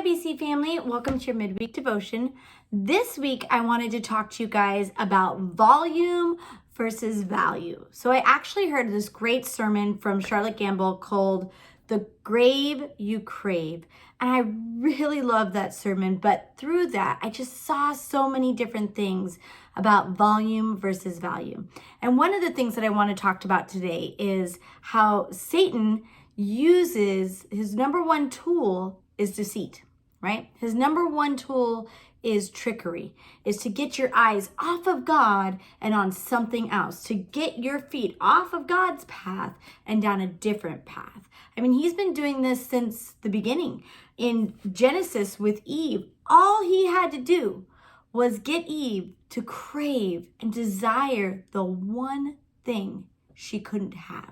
BC family, welcome to your midweek devotion. This week I wanted to talk to you guys about volume versus value. So I actually heard this great sermon from Charlotte Gamble called The Grave You Crave. And I really love that sermon, but through that I just saw so many different things about volume versus value. And one of the things that I want to talk about today is how Satan uses his number one tool is deceit, right? His number one tool is trickery, is to get your eyes off of God and on something else, to get your feet off of God's path and down a different path. I mean, he's been doing this since the beginning. In Genesis with Eve, all he had to do was get Eve to crave and desire the one thing she couldn't have.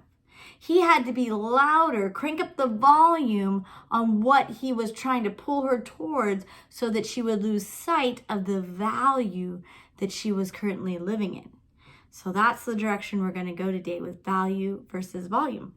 He had to be louder, crank up the volume on what he was trying to pull her towards so that she would lose sight of the value that she was currently living in. So that's the direction we're going to go today with value versus volume.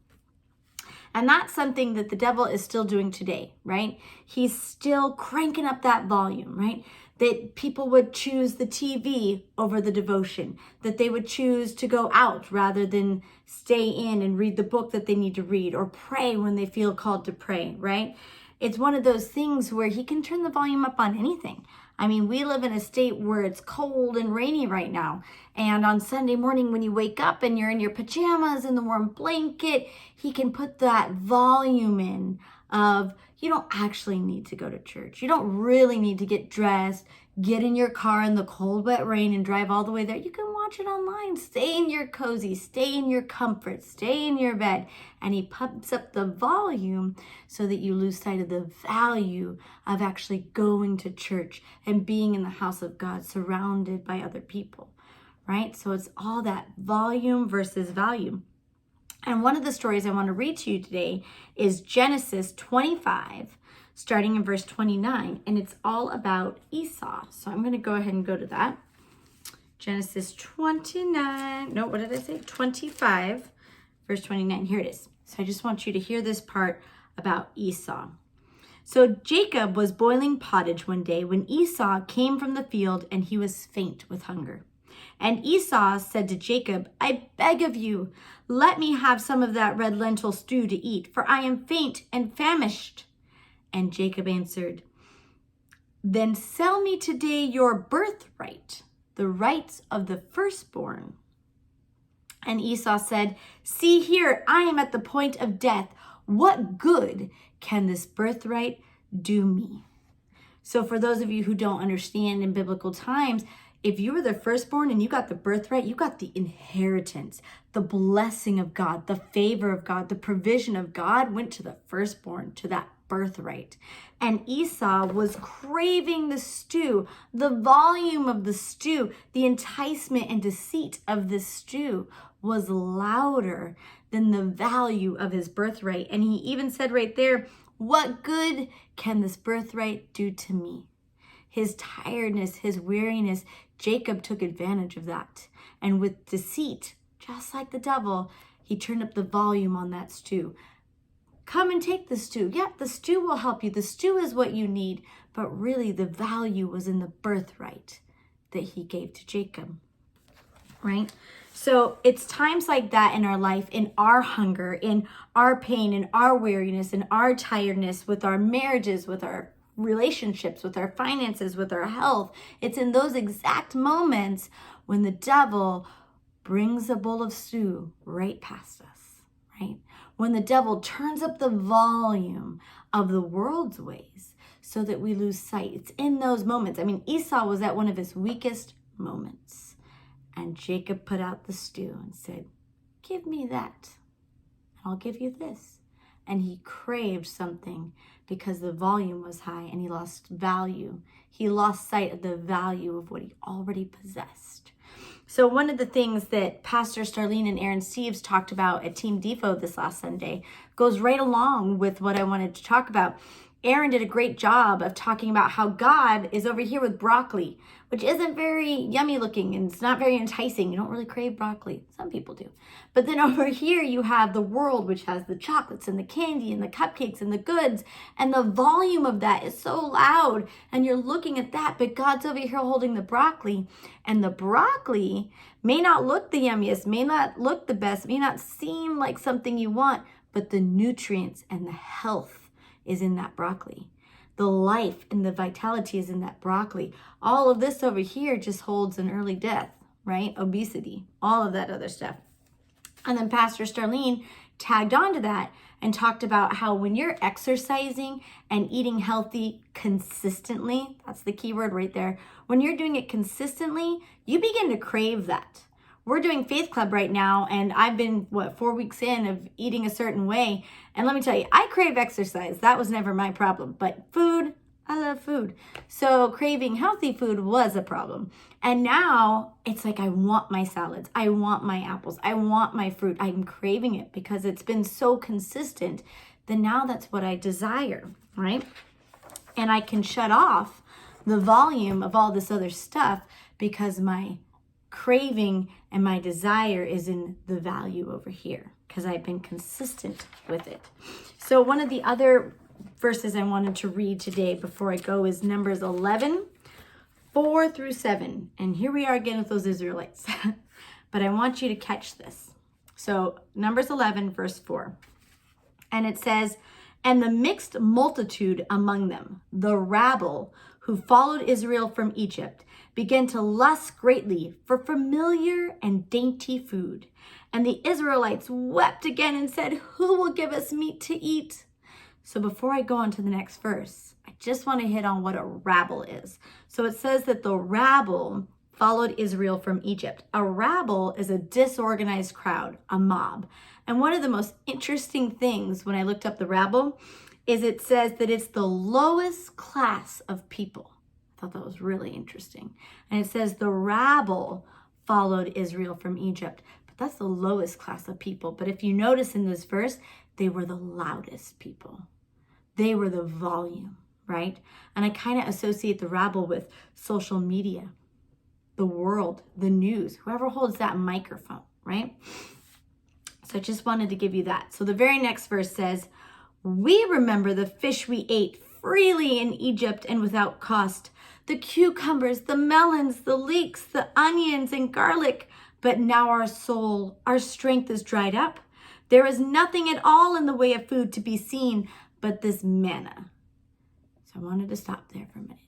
And that's something that the devil is still doing today, right? He's still cranking up that volume, right? That people would choose the TV over the devotion, that they would choose to go out rather than stay in and read the book that they need to read or pray when they feel called to pray, right? It's one of those things where he can turn the volume up on anything. I mean, we live in a state where it's cold and rainy right now. And on Sunday morning when you wake up and you're in your pajamas and the warm blanket, he can put that volume in of you don't actually need to go to church. You don't really need to get dressed, get in your car in the cold, wet rain and drive all the way there. You can watch it online. Stay in your cozy, stay in your comfort, stay in your bed. And he pumps up the volume so that you lose sight of the value of actually going to church and being in the house of God surrounded by other people, right? So it's all that volume versus value. And one of the stories I want to read to you today is Genesis 25, starting in verse 29, and it's all about Esau. So I'm going to go ahead and go to that. Genesis 25, verse 29. Here it is. So I just want you to hear this part about Esau. So Jacob was boiling pottage one day when Esau came from the field and he was faint with hunger. And Esau said to Jacob, I beg of you, let me have some of that red lentil stew to eat, for I am faint and famished. And Jacob answered, then sell me today your birthright, the rights of the firstborn. And Esau said, see here, I am at the point of death. What good can this birthright do me? So for those of you who don't understand in biblical times, if you were the firstborn and you got the birthright, you got the inheritance, the blessing of God, the favor of God, the provision of God went to the firstborn, to that birthright. And Esau was craving the stew, the volume of the stew, the enticement and deceit of the stew was louder than the value of his birthright. And he even said right there, what good can this birthright do to me? His tiredness, his weariness, Jacob took advantage of that. And with deceit, just like the devil, he turned up the volume on that stew. Come and take the stew. Yeah, the stew will help you. The stew is what you need. But really, the value was in the birthright that he gave to Jacob, right? So it's times like that in our life, in our hunger, in our pain, in our weariness, in our tiredness, with our marriages, with our relationships, with our finances, with our health. It's in those exact moments when the devil brings a bowl of stew right past us, right? When the devil turns up the volume of the world's ways so that we lose sight. It's in those moments. I mean, Esau was at one of his weakest moments. And Jacob put out the stew and said, give me that. I'll give you this. And he craved something because the volume was high and he lost value. He lost sight of the value of what he already possessed. So one of the things that Pastor Starlene and Aaron Steves talked about at Team Devo this last Sunday goes right along with what I wanted to talk about. Aaron did a great job of talking about how God is over here with broccoli, which isn't very yummy looking and it's not very enticing. You don't really crave broccoli. Some people do. But then over here you have the world, which has the chocolates and the candy and the cupcakes and the goods. And the volume of that is so loud. And you're looking at that, but God's over here holding the broccoli. And the broccoli may not look the yummiest, may not look the best, may not seem like something you want, but the nutrients and the health is in that broccoli. The life and the vitality is in that broccoli. All of this over here just holds an early death, right? Obesity, all of that other stuff. And then Pastor Starlene tagged on to that and talked about how when you're exercising and eating healthy consistently, that's the key word right there. When you're doing it consistently, you begin to crave that. We're doing Faith Club right now, and I've been, 4 weeks in of eating a certain way. And let me tell you, I crave exercise. That was never my problem. But food, I love food. So craving healthy food was a problem. And now it's like I want my salads. I want my apples. I want my fruit. I'm craving it because it's been so consistent that now that's what I desire, right? And I can shut off the volume of all this other stuff because my craving and my desire is in the value over here because I've been consistent with it. So one of the other verses I wanted to read today before I go is Numbers 11, 4 through 7. And here we are again with those Israelites. But I want you to catch this. So Numbers 11, verse 4. And it says, "And the mixed multitude among them, the rabble who followed Israel from Egypt, began to lust greatly for familiar and dainty food. And the Israelites wept again and said, 'Who will give us meat to eat?'" So before I go on to the next verse, I just want to hit on what a rabble is. So it says that the rabble followed Israel from Egypt. A rabble is a disorganized crowd, a mob. And one of the most interesting things when I looked up the rabble is it says that it's the lowest class of people. I thought that was really interesting. And it says the rabble followed Israel from Egypt. But that's the lowest class of people. But if you notice in this verse, they were the loudest people. They were the volume, right? And I kind of associate the rabble with social media, the world, the news, whoever holds that microphone, right? So I just wanted to give you that. So the very next verse says, "We remember the fish we ate freely in Egypt and without cost, the cucumbers, the melons, the leeks, the onions and garlic. But now our strength is dried up. There is nothing at all in the way of food to be seen but this manna." So I wanted to stop there for a minute.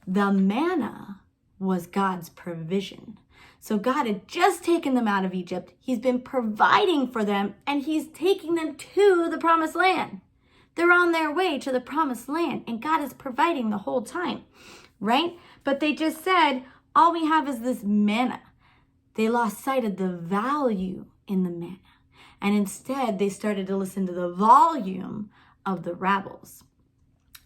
The manna was God's provision. So God had just taken them out of Egypt. He's been providing for them, and he's taking them to the promised land. They're on their way to the promised land, and God is providing the whole time, right? But they just said, all we have is this manna. They lost sight of the value in the manna. And instead, they started to listen to the volume of the rabbles.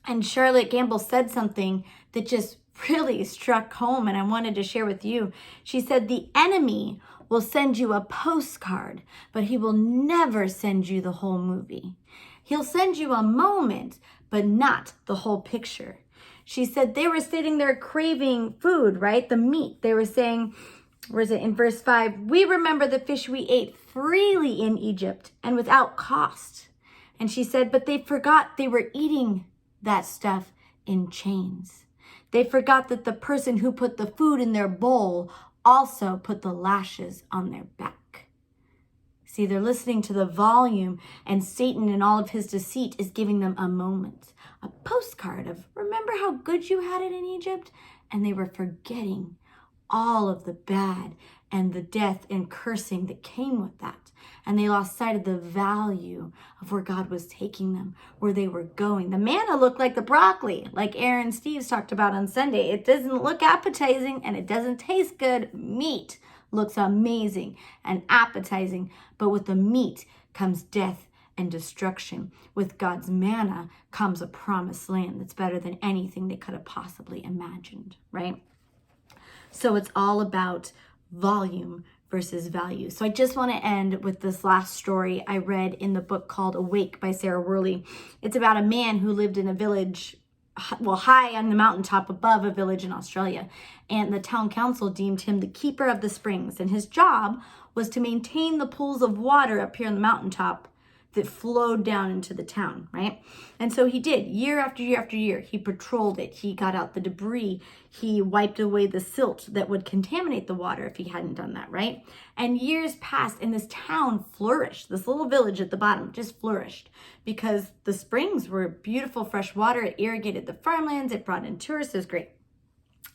And Charlotte Gamble said something that just really struck home, and I wanted to share with you. She said, "The enemy will send you a postcard, but he will never send you the whole movie. He'll send you a moment, but not the whole picture." She said they were sitting there craving food, right? The meat. They were saying, where is it in verse 5? "We remember the fish we ate freely in Egypt and without cost." And she said, but they forgot they were eating that stuff in chains. They forgot that the person who put the food in their bowl also put the lashes on their back. See, they're listening to the volume, and Satan in all of his deceit is giving them a moment, a postcard of, remember how good you had it in Egypt? And they were forgetting all of the bad and the death and cursing that came with that. And they lost sight of the value of where God was taking them, where they were going. The manna looked like the broccoli, like Aaron Steves talked about on Sunday. It doesn't look appetizing and it doesn't taste good. Meat looks amazing and appetizing, but with the meat comes death and destruction. With God's manna comes a promised land that's better than anything they could have possibly imagined, right? So it's all about volume versus value. So I just want to end with this last story I read in the book called Awake by Sarah Worley. It's about a man who lived in a village, well, high on the mountaintop above a village in Australia. And the town council deemed him the keeper of the springs. And his job was to maintain the pools of water up here on the mountaintop that flowed down into the town, right? And so he did, year after year after year. He patrolled it. He got out the debris. He wiped away the silt that would contaminate the water if he hadn't done that, right? And years passed and this town flourished. This little village at the bottom just flourished because the springs were beautiful fresh water. It irrigated the farmlands. It brought in tourists. It was great.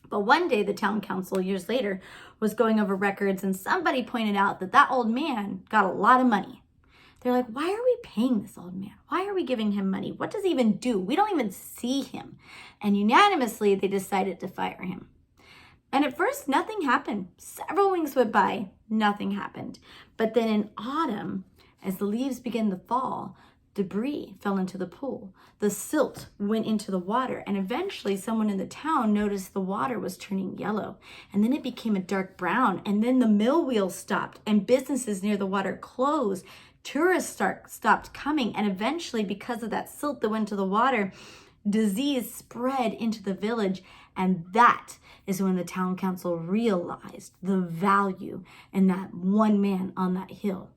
But one day the town council, years later, was going over records and somebody pointed out that that old man got a lot of money. They're like, why are we paying this old man? Why are we giving him money? What does he even do? We don't even see him. And unanimously, they decided to fire him. And at first, nothing happened. Several weeks went by, nothing happened. But then in autumn, as the leaves began to fall, debris fell into the pool. The silt went into the water. And eventually, someone in the town noticed the water was turning yellow. And then it became a dark brown. And then the mill wheels stopped and businesses near the water closed. Tourists stopped coming, and eventually, because of that silt that went to the water, disease spread into the village, and that is when the town council realized the value in that one man on that hill,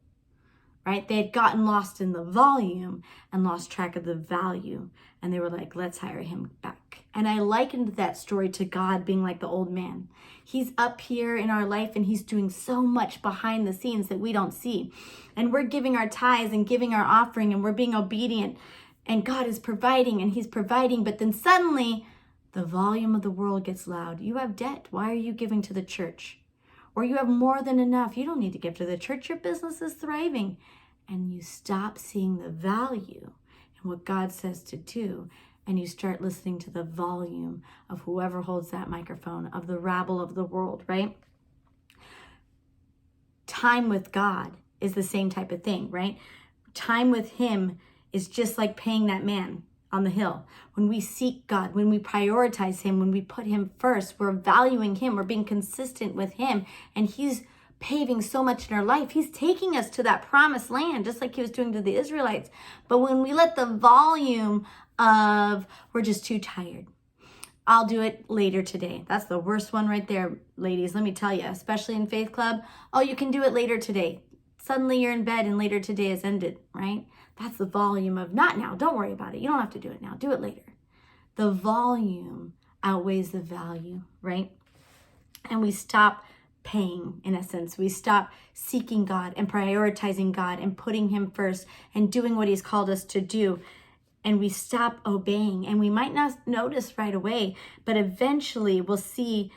right? They had gotten lost in the volume and lost track of the value, and they were like, let's hire him back. And I likened that story to God being like the old man. He's up here in our life and he's doing so much behind the scenes that we don't see. And we're giving our tithes and giving our offering and we're being obedient and God is providing and he's providing. But then suddenly the volume of the world gets loud. You have debt. Why are you giving to the church? Or you have more than enough. You don't need to give to the church. Your business is thriving. And you stop seeing the value in what God says to do. And you start listening to the volume of whoever holds that microphone, of the rabble of the world, right? Time with God is the same type of thing, right? Time with him is just like paying that man on the hill. When we seek God, when we prioritize him, when we put him first, we're valuing him, we're being consistent with him, and he's paving so much in our life. He's taking us to that promised land, just like he was doing to the Israelites. But when we let the volume of, we're just too tired. I'll do it later today. That's the worst one right there, ladies. Let me tell you, especially in Faith Club. Oh, you can do it later today. Suddenly you're in bed and later today has ended, right? That's the volume of not now. Don't worry about it. You don't have to do it now. Do it later. The volume outweighs the value, right? And we stop paying, in essence. We stop seeking God and prioritizing God and putting him first and doing what he's called us to do. And we stop obeying. And we might not notice right away, but eventually we'll see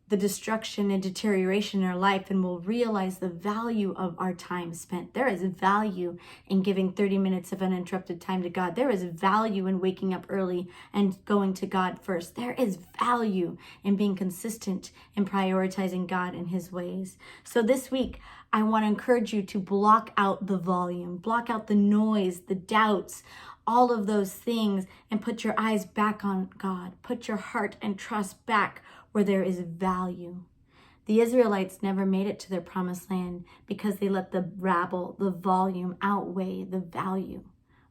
the destruction and deterioration in our life and we'll realize the value of our time spent. There is value in giving 30 minutes of uninterrupted time to God. There is value in waking up early and going to God first. There is value in being consistent in prioritizing God and his ways. So this week, I want to encourage you to block out the volume, block out the noise, the doubts, all of those things, and put your eyes back on God. Put your heart and trust back where there is value. The Israelites never made it to their promised land because they let the rabble, the volume, outweigh the value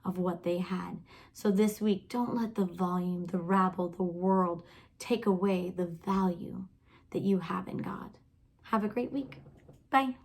of what they had. So this week, don't let the volume, the rabble, the world take away the value that you have in God. Have a great week. Bye.